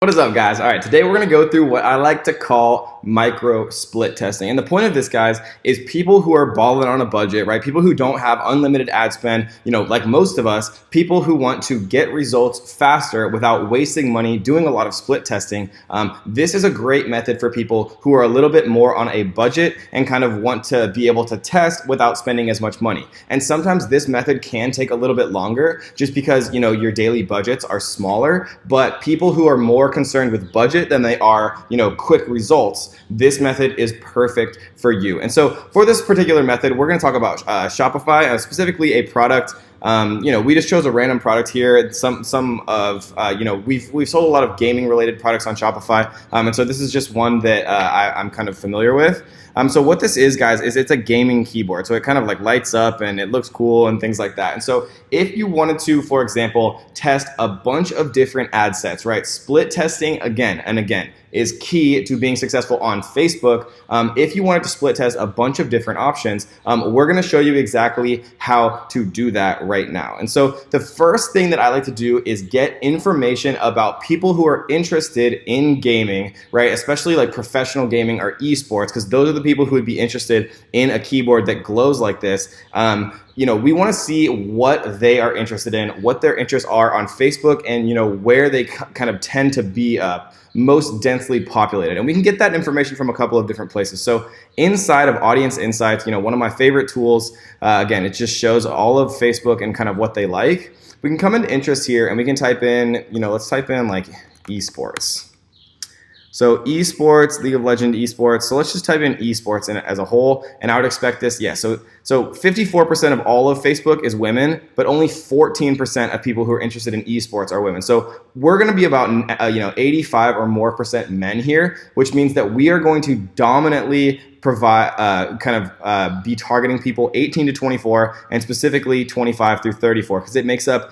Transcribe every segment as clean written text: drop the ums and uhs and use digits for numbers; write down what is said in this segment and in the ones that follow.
What is up, guys? All right, today we're going to go through what I like to call micro split testing. And the point of this, guys, is people who are balling on a budget, right? People who don't have unlimited ad spend, like most of us, people who want to get results faster without wasting money doing a lot of split testing. This is a great method for people who are a little bit more on a budget and kind of want to be able to test without spending as much money. And sometimes this method can take a little bit longer just because, your daily budgets are smaller, but people who are more concerned with budget than they are, quick results, this method is perfect for you. And so for this particular method, we're going to talk about Shopify, specifically a product. We just chose a random product here. We've sold a lot of gaming related products on Shopify. And so this is just one that I'm kind of familiar with. So what this is, guys, is it's a gaming keyboard. So it kind of like lights up and it looks cool and things like that. And so if you wanted to, for example, test a bunch of different ad sets, right? Split testing again and again is key to being successful on Facebook. If you wanted to split test a bunch of different options, we're going to show you exactly how to do that right now. And so the first thing that I like to do is get information about people who are interested in gaming, right? Especially like professional gaming or esports, because those are the people who would be interested in a keyboard that glows like this. We want to see what they are interested in, what their interests are on Facebook, and where they kind of tend to be most densely populated. And we can get that information from a couple of different places. So inside of Audience Insights, one of my favorite tools, again, it just shows all of Facebook and kind of what they like. We can come into interest here and we can type in, let's type in like esports. So esports, League of Legends esports. So let's just type in esports as a whole, and I would expect this. Yeah. So 54% of all of Facebook is women, but only 14% of people who are interested in esports are women. So we're going to be about 85 or more percent men here, which means that we are going to dominantly provide be targeting people 18 to 24 and specifically 25 through 34, because it makes up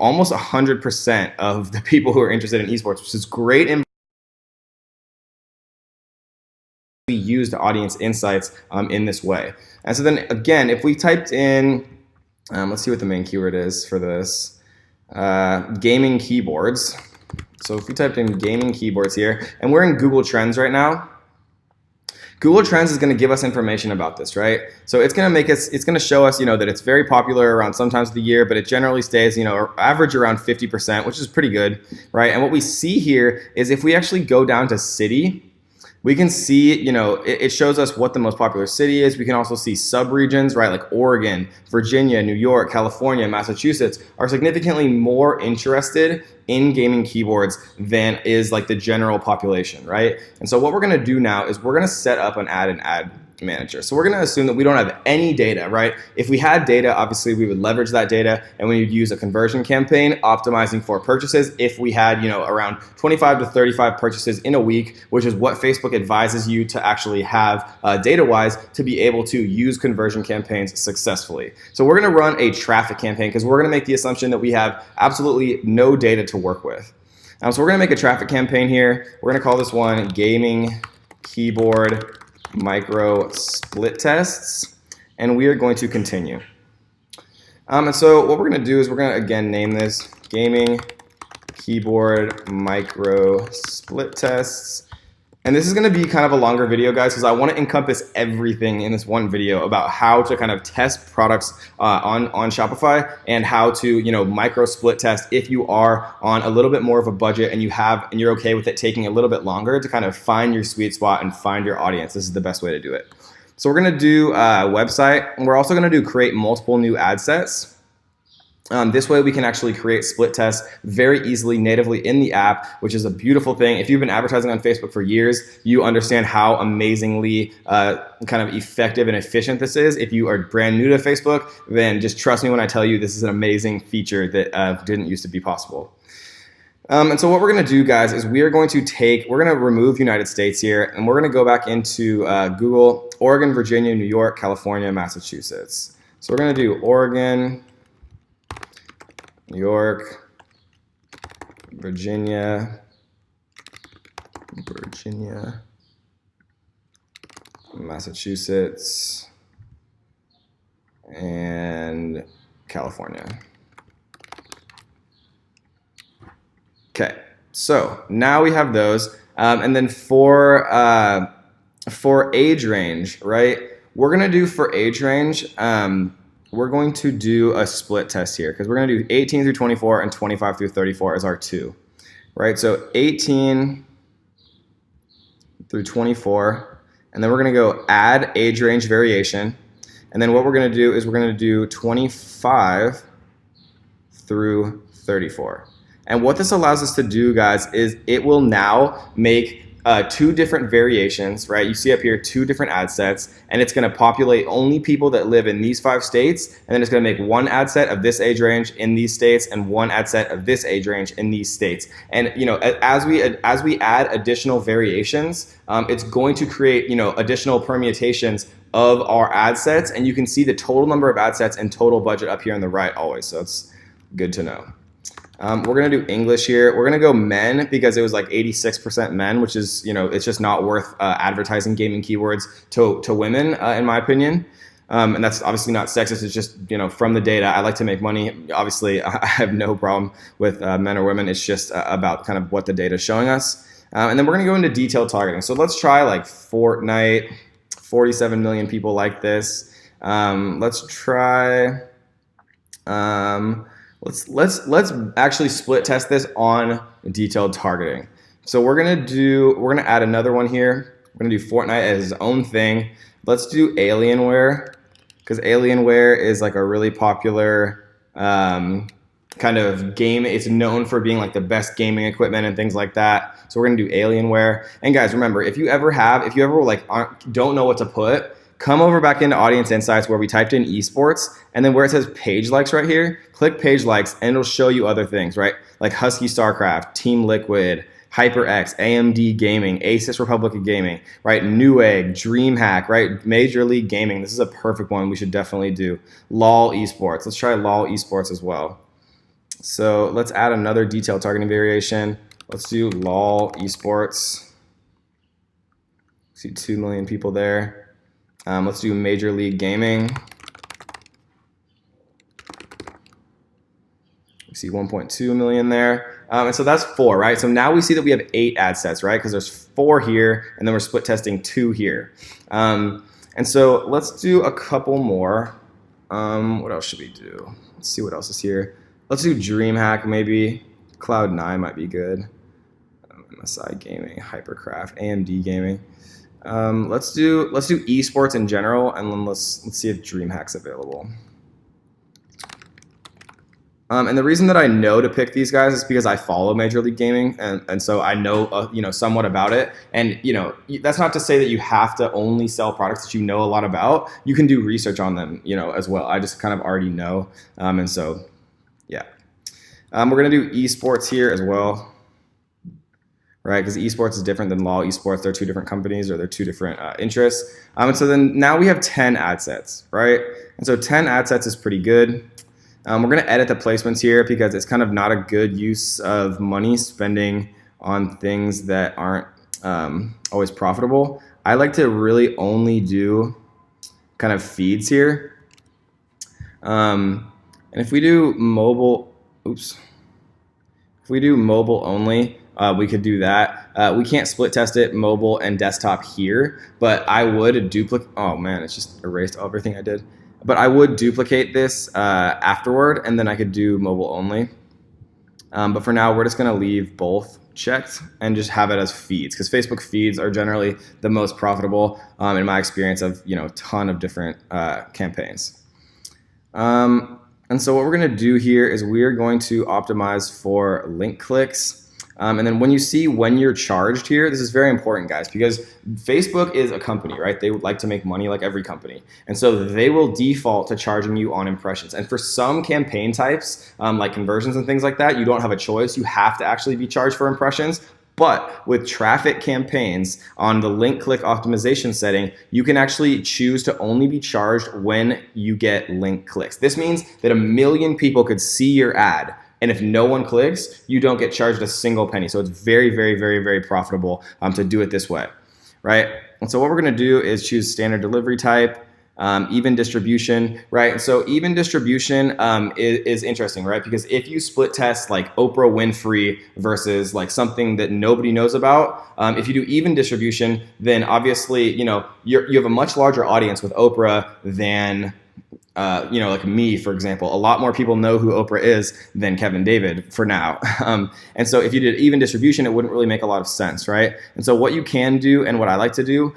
almost 100% of the people who are interested in esports, which is great. Used Audience Insights in this way. And so then again, if we typed in, let's see what the main keyword is for this, gaming keyboards. So if we typed in gaming keyboards here, and we're in Google Trends right now, Google Trends is going to give us information about this, right? So it's going to show us, that it's very popular around sometimes of the year, but it generally stays, average around 50%, which is pretty good, right? And what we see here is if we actually go down to city, we can see, it shows us what the most popular city is. We can also see subregions, right? Like Oregon, Virginia, New York, California, Massachusetts are significantly more interested in gaming keyboards than is like the general population, right? And so what we're going to do now is we're going to set up an ad manager. So we're going to assume that we don't have any data, right? If we had data, obviously we would leverage that data and we would use a conversion campaign optimizing for purchases. If we had, around 25 to 35 purchases in a week, which is what Facebook advises you to actually have data-wise to be able to use conversion campaigns successfully. So we're going to run a traffic campaign because we're going to make the assumption that we have absolutely no data to work with. So we're going to make a traffic campaign here. We're going to call this one Gaming Keyboard Micro Split Tests, and we are going to continue. And so what we're going to do is we're going to again name this Gaming Keyboard Micro Split Tests. And this is going to be kind of a longer video, guys, because I want to encompass everything in this one video about how to kind of test products on Shopify and how to, micro split test if you are on a little bit more of a budget and you're okay with it taking a little bit longer to kind of find your sweet spot and find your audience. This is the best way to do it. So we're going to do a website, and we're also going to do create multiple new ad sets. This way we can actually create split tests very easily natively in the app, which is a beautiful thing. If you've been advertising on Facebook for years, you understand how amazingly kind of effective and efficient this is. If you are brand new to Facebook, then just trust me when I tell you this is an amazing feature that didn't used to be possible. And so what we're going to do, guys, is we're going to remove United States here, and we're going to go back into Google, Oregon, Virginia, New York, California, Massachusetts. So we're going to do Oregon, New York, Virginia, Massachusetts, and California. Okay. So now we have those. And then for age range, right? We're going to do for age range, we're going to do a split test here because we're going to do 18 through 24 and 25 through 34 as our two, right? So 18 through 24, and then we're going to go add age range variation. And then what we're going to do is we're going to do 25 through 34. And what this allows us to do, guys, is it will now make two different variations, right? You see up here two different ad sets, and it's going to populate only people that live in these 5 states, and then it's going to make one ad set of this age range in these states and one ad set of this age range in these states. And you know, as we add additional variations, it's going to create, you know, additional permutations of our ad sets, and you can see the total number of ad sets and total budget up here on the right always. So it's good to know. We're going to do English here. We're going to go men because it was like 86% men, which is, you know, it's just not worth advertising gaming keywords to women, in my opinion. And that's obviously not sexist. It's just, you know, from the data, I like to make money. Obviously, I have no problem with men or women. It's just about kind of what the data is showing us. And then we're going to go into detailed targeting. So let's try like Fortnite. 47 million people like this. Let's try... Let's actually split test this on detailed targeting. So we're gonna add another one here. We're gonna do Fortnite as its own thing. Let's do Alienware because Alienware is like a really popular kind of game. It's known for being like the best gaming equipment and things like that. So we're gonna do Alienware. And guys, remember, if you ever like don't know what to put, come over back into Audience Insights where we typed in esports, and then where it says page likes right here, click page likes, and it'll show you other things, right? Like Husky StarCraft, Team Liquid, HyperX, AMD Gaming, Asus Republic of Gaming, right? Newegg, DreamHack, right? Major League Gaming. This is a perfect one we should definitely do. LOL Esports. Let's try LOL Esports as well. So let's add another detailed targeting variation. Let's do LOL Esports. See 2 million people there. Let's do Major League Gaming. We see 1.2 million there. And so that's 4, right? So now we see that we have 8 ad sets, right? Because there's 4 here, and then we're split testing 2 here. And so let's do a couple more. What else should we do? Let's see what else is here. Let's do DreamHack maybe. Cloud9 might be good. MSI Gaming, Hypercraft, AMD Gaming. Let's do esports in general, and then let's see if DreamHack's available. And the reason that I know to pick these guys is because I follow Major League Gaming, and so I know you know, somewhat about it. And you know, that's not to say that you have to only sell products that you know a lot about. You can do research on them, you know, as well. I just kind of already know, and so yeah. We're gonna do esports here as well. Right, because esports is different than LOL Esports. They're 2 different companies, or they're 2 different interests. And so then now we have 10 ad sets, right? And so 10 ad sets is pretty good. We're going to edit the placements here because it's kind of not a good use of money spending on things that aren't always profitable. I like to really only do kind of feeds here. And if we do mobile, if we do mobile only, we could do that. We can't split test it mobile and desktop here, but I would duplicate. Oh man, it's just erased everything I did. But I would duplicate this afterward, and then I could do mobile only. But for now, we're just going to leave both checked and just have it as feeds, because Facebook feeds are generally the most profitable in my experience of, you know, a ton of different campaigns. And so what we're going to do here is we are going to optimize for link clicks. And then when you're charged here, this is very important, guys, because Facebook is a company, right? They would like to make money like every company. And so they will default to charging you on impressions. And for some campaign types, like conversions and things like that, you don't have a choice. You have to actually be charged for impressions. But with traffic campaigns on the link click optimization setting, you can actually choose to only be charged when you get link clicks. This means that 1 million people could see your ad, and if no one clicks, you don't get charged a single penny. So it's very, very, very, very profitable to do it this way, right? And so what we're gonna do is choose standard delivery type. even distribution, right? And so even distribution is interesting, right? Because if you split test like Oprah Winfrey versus like something that nobody knows about, if you do even distribution, then obviously, you know, you have a much larger audience with Oprah than you know, like me, for example. A lot more people know who Oprah is than Kevin David for now. And so if you did even distribution, it wouldn't really make a lot of sense, right? And so what you can do, and what I like to do,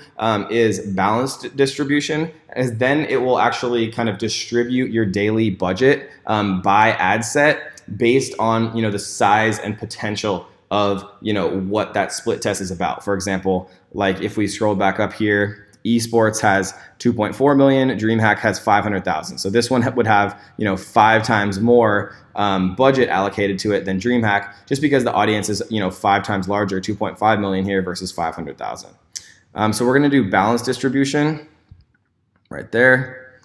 is balanced distribution, as then it will actually kind of distribute your daily budget by ad set based on, you know, the size and potential of, you know, what that split test is about. For example, like if we scroll back up here, esports has 2.4 million, DreamHack has 500,000. So this one would have, you know, 5 times more budget allocated to it than DreamHack, just because the audience is, you know, 5 times larger, 2.5 million here versus 500,000. So we're going to do balanced distribution right there.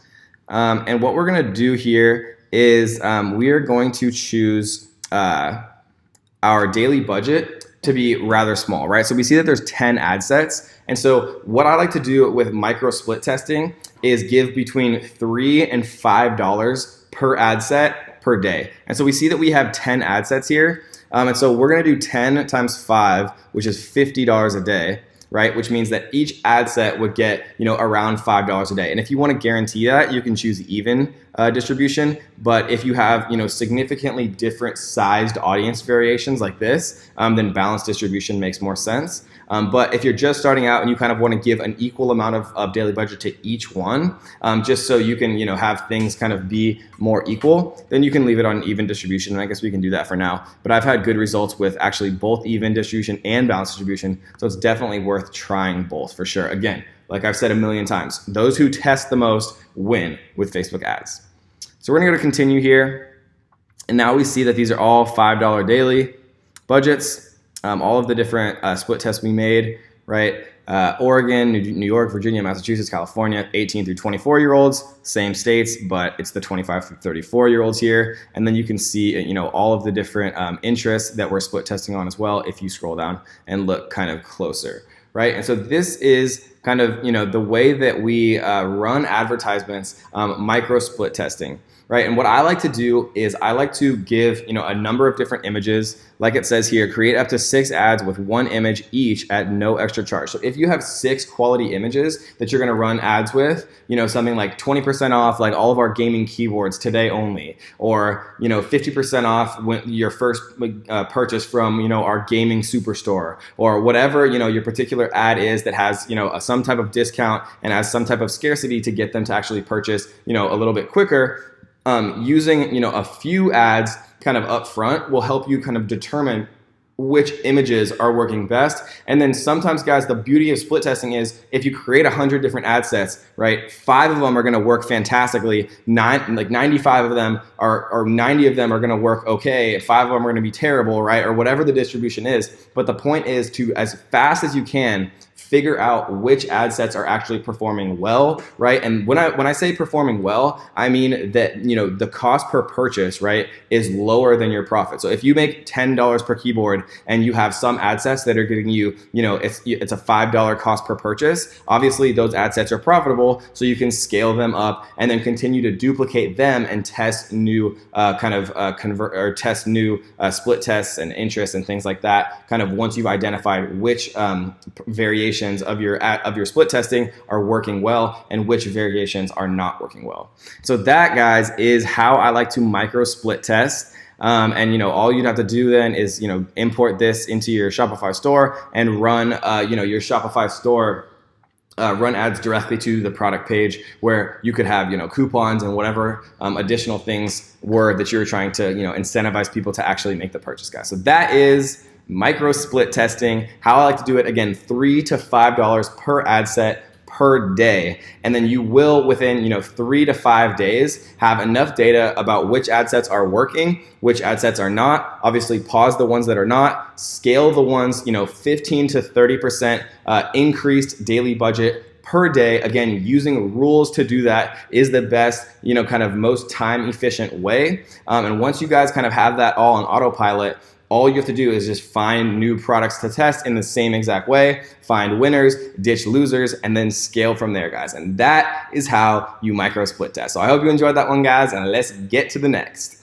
And what we're going to do here is we are going to choose our daily budget to be rather small, right? So we see that there's 10 ad sets. And so what I like to do with micro split testing is give between $3 and $5 per ad set per day. And so we see that we have 10 ad sets here. And so we're gonna do 10 times 5, which is $50 a day, right? Which means that each ad set would get, you know, around $5 a day. And if you want to guarantee that, you can choose even distribution. But if you have, you know, significantly different sized audience variations like this, then balanced distribution makes more sense. But if you're just starting out and you kind of want to give an equal amount of daily budget to each one, just so you can, you know, have things kind of be more equal, then you can leave it on even distribution. And I guess we can do that for now. But I've had good results with actually both even distribution and balanced distribution. So it's definitely worth trying both for sure. Again, like I've said a million times, those who test the most win with Facebook ads. So we're going to continue here. And now we see that these are all $5 daily budgets. All of the different split tests we made, right? Oregon, New York, Virginia, Massachusetts, California, 18 through 24-year-olds, same states, but it's the 25 through 34-year-olds here. And then you can see, you know, all of the different interests that we're split testing on as well if you scroll down and look kind of closer, right? And so this is kind of, you know, the way that we run advertisements, micro split testing. Right, and what I like to do is I like to give, you know, a number of different images. Like it says here, create up to 6 ads with 1 image each at no extra charge. So if you have 6 quality images that you're going to run ads with, you know, something like 20% off, like all of our gaming keyboards today only, or, you know, 50% off when your first purchase from, you know, our gaming superstore, or whatever, you know, your particular ad is that has, you know, some type of discount and has some type of scarcity to get them to actually purchase, you know, a little bit quicker. Using, you know, a few ads kind of up front will help you kind of determine which images are working best. And then sometimes, guys, the beauty of split testing is if you create 100 different ad sets, right, 5 of them are going to work fantastically. 95 of them or 90 of them are going to work okay. 5 of them are going to be terrible, right, or whatever the distribution is. But the point is to, as fast as you can, figure out which ad sets are actually performing well, right? And when I say performing well, I mean that, you know, the cost per purchase, right, is lower than your profit. So if you make $10 per keyboard and you have some ad sets that are giving you, you know, it's a $5 cost per purchase, obviously those ad sets are profitable, so you can scale them up and then continue to duplicate them and test new test new split tests and interests and things like that. Kind of once you've identified which variations of your split testing are working well and which variations are not working well. So that, guys, is how I like to micro split test. And, you know, all you'd have to do then is, you know, import this into your Shopify store and run, you know, your Shopify store run ads directly to the product page where you could have, you know, coupons and whatever additional things were that you're trying to, you know, incentivize people to actually make the purchase, guys. So that is micro split testing. How I like to do it, again, $3 to $5 per ad set per day. And then you will, within, you know, 3 to 5 days, have enough data about which ad sets are working, which ad sets are not. Obviously, pause the ones that are not, scale the ones, you know, 15 to 30% increased daily budget per day. Again, using rules to do that is the best, you know, kind of most time efficient way. And once you guys kind of have that all on autopilot, all you have to do is just find new products to test in the same exact way, find winners, ditch losers, and then scale from there, guys. And that is how you micro split test. So I hope you enjoyed that one, guys, and let's get to the next.